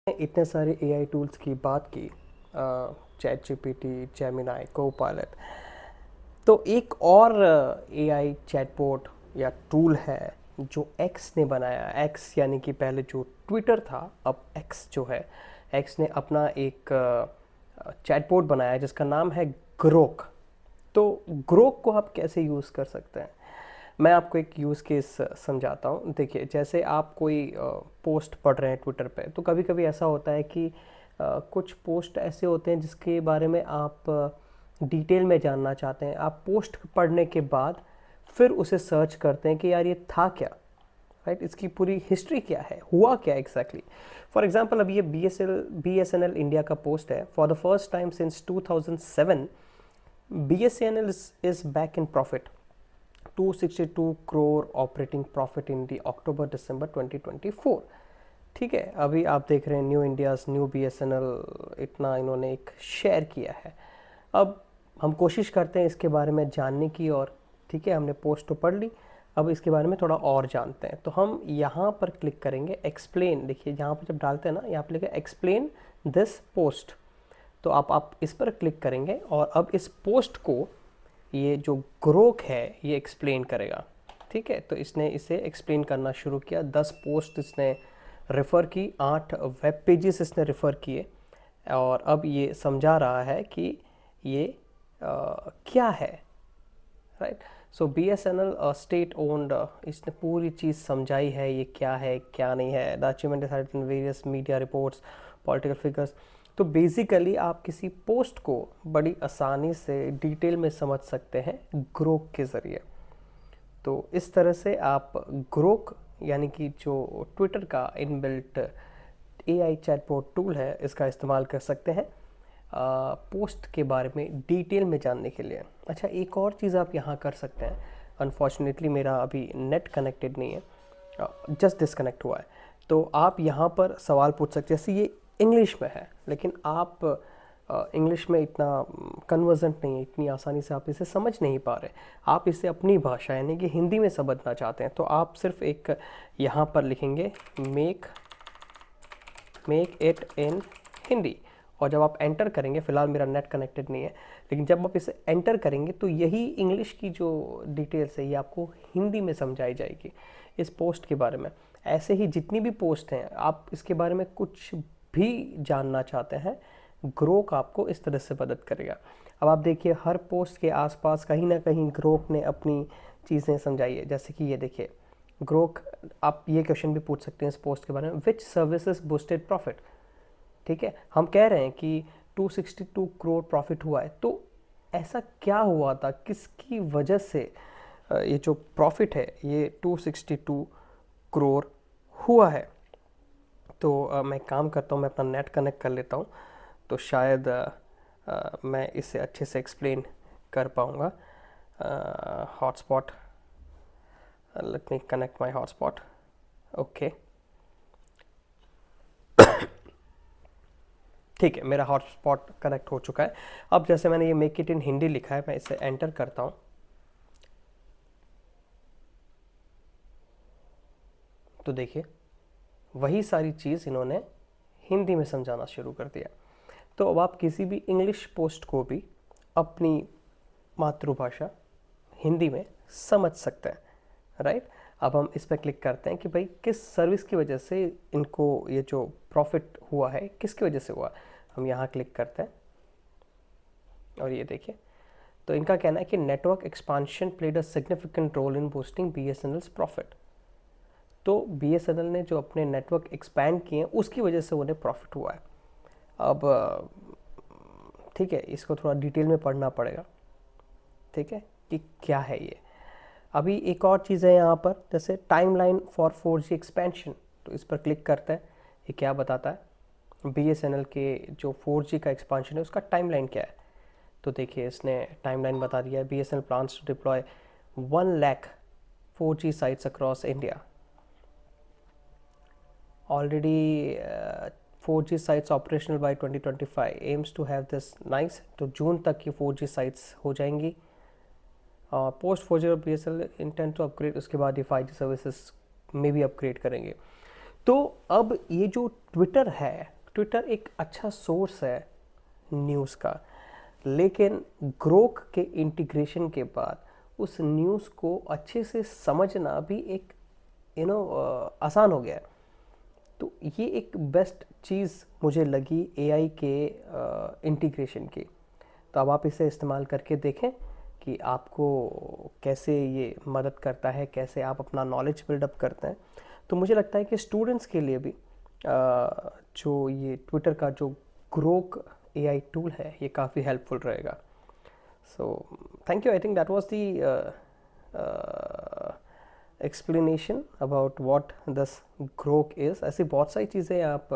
इतने सारे AI tools की बात की, चैट जीपीटी, जेमिनाई, कोपायलट। तो एक और एआई चैटबॉट या टूल है जो एक्स ने बनाया। एक्स यानी कि पहले जो ट्विटर था, अब एक्स जो है, एक्स ने अपना एक चैटबॉट बनाया जिसका नाम है ग्रोक। तो ग्रोक को आप कैसे यूज़ कर सकते हैं, मैं आपको एक यूज़ केस समझाता हूँ। देखिए, जैसे आप कोई पोस्ट पढ़ रहे हैं ट्विटर पे, तो कभी कभी ऐसा होता है कि कुछ पोस्ट ऐसे होते हैं जिसके बारे में आप डिटेल में जानना चाहते हैं। आप पोस्ट पढ़ने के बाद फिर उसे सर्च करते हैं कि यार ये था क्या, राइट, इसकी पूरी हिस्ट्री क्या है, हुआ क्या एग्जैक्टली। फॉर एग्जांपल, अब ये BSNL इंडिया का पोस्ट है। For the first time since 2007 BSNL is back in profit, 262 crore operating profit in the October December 2024। ठीक है, अभी आप देख रहे हैं न्यू इंडियाज़ न्यू BSNL, इतना इन्होंने एक शेयर किया है। अब हम कोशिश करते हैं इसके बारे में जानने की, और ठीक है, हमने पोस्ट तो पढ़ ली, अब इसके बारे में थोड़ा और जानते हैं। तो हम यहाँ पर क्लिक करेंगे एक्सप्लेन। देखिए, यहाँ पर जब डालते हैं ना, यहाँ पर लिखा एक्सप्लेन दिस पोस्ट, तो आप इस पर क्लिक करेंगे और अब इस पोस्ट को ये जो ग्रोक है ये एक्सप्लेन करेगा। ठीक है, तो इसने इसे एक्सप्लेन करना शुरू किया। 10 पोस्ट इसने रेफ़र की, 8 वेब पेजेस इसने रेफ़र किए, और अब ये समझा रहा है कि ये क्या है, राइट। सो BSNL स्टेट ओन्ड, इसने पूरी चीज़ समझाई है ये क्या है क्या नहीं है। The achievement decided in various media reports, political figures. तो बेसिकली आप किसी पोस्ट को बड़ी आसानी से डिटेल में समझ सकते हैं ग्रोक के ज़रिए। तो इस तरह से आप ग्रोक यानी कि जो ट्विटर का इनबिल्ट एआई चैटबॉट टूल है, इसका इस्तेमाल कर सकते हैं पोस्ट के बारे में डिटेल में जानने के लिए। अच्छा, एक और चीज़ आप यहाँ कर सकते हैं। अनफॉर्चुनेटली मेरा अभी नेट कनेक्टेड नहीं है, जस्ट डिस्कनेक्ट हुआ है। तो आप यहाँ पर सवाल पूछ सकते हैं। जैसे ये इंग्लिश में है, लेकिन आप इंग्लिश में इतना कन्वर्जेंट नहीं है, इतनी आसानी से आप इसे समझ नहीं पा रहे। आप इसे अपनी भाषा यानी कि हिंदी में समझना चाहते हैं, तो आप सिर्फ एक यहाँ पर लिखेंगे मेक इट इन हिंदी, और जब आप एंटर करेंगे, फ़िलहाल मेरा नेट कनेक्टेड नहीं है, लेकिन जब आप इसे एंटर करेंगे तो यही इंग्लिश की जो डिटेल्स है ये आपको हिंदी में समझाई जाएगी इस पोस्ट के बारे में। ऐसे ही जितनी भी पोस्ट हैं, आप इसके बारे में कुछ भी जानना चाहते हैं, ग्रोक आपको इस तरह से मदद करेगा। अब आप देखिए, हर पोस्ट के आसपास कहीं ना कहीं ग्रोक ने अपनी चीज़ें समझाई है। जैसे कि ये देखिए, ग्रोक, आप ये क्वेश्चन भी पूछ सकते हैं इस पोस्ट के बारे में, विच सर्विसेज बूस्टेड प्रॉफिट। ठीक है, हम कह रहे हैं कि 262 करोड़ प्रॉफिट हुआ है, तो ऐसा क्या हुआ था, किसकी वजह से ये जो प्रॉफिट है ये 262 करोड़ हुआ है। तो मैं काम करता हूँ, मैं अपना नेट कनेक्ट कर लेता हूँ, तो शायद मैं इसे अच्छे से एक्सप्लेन कर पाऊँगा। Hotspot, let me connect my hotspot. Okay, ठीक है, मेरा हॉटस्पॉट कनेक्ट हो चुका है। अब जैसे मैंने ये मेक इट इन हिंदी लिखा है, मैं इसे एंटर करता हूँ, तो देखिए वही सारी चीज़ इन्होंने हिंदी में समझाना शुरू कर दिया। तो अब आप किसी भी इंग्लिश पोस्ट को भी अपनी मातृभाषा हिंदी में समझ सकते हैं, राइट। अब हम इस पर क्लिक करते हैं कि भाई किस सर्विस की वजह से इनको ये जो प्रॉफिट हुआ है किसकी वजह से हुआ। हम यहाँ क्लिक करते हैं और ये देखिए, तो इनका कहना है कि network expansion played a significant role in boosting BSNL's profit. तो BSNL ने जो अपने नेटवर्क एक्सपैंड किए हैं उसकी वजह से उन्हें प्रॉफिट हुआ है। अब ठीक है, इसको थोड़ा डिटेल में पढ़ना पड़ेगा, ठीक है, कि क्या है ये। अभी एक और चीज़ है यहाँ पर, जैसे टाइमलाइन फॉर 4G एक्सपेंशन, तो इस पर क्लिक करते हैं, ये क्या बताता है BSNL के जो 4G का एक्सपेंशन है उसका टाइमलाइन क्या है। तो देखिए, इसने टाइमलाइन बता दिया है। BSNL plans to deploy 1 lakh 4G sites across India. Already 4G sites operational by 2025, aims to have this nice. तो जून तक ये 4G साइट्स हो जाएंगी। Post 4G BSNL intent to upgrade, उसके बाद ये 5G सर्विसेज में भी अपग्रेड करेंगे। तो अब ये जो ट्विटर है ट्विटर एक अच्छा सोर्स है न्यूज़ का, लेकिन ग्रोक के इंटीग्रेशन के बाद उस न्यूज़ को अच्छे से समझना भी एक आसान हो गया है। तो ये एक बेस्ट चीज़ मुझे लगी एआई के इंटीग्रेशन की। तो अब आप इसे इस्तेमाल करके देखें कि आपको कैसे ये मदद करता है, कैसे आप अपना नॉलेज बिल्डअप करते हैं। तो मुझे लगता है कि स्टूडेंट्स के लिए भी जो ये ट्विटर का जो ग्रोक एआई टूल है ये काफ़ी हेल्पफुल रहेगा। So thank you, I think that was the explanation about what this Grok is. ऐसी बहुत सारी चीज़ें आप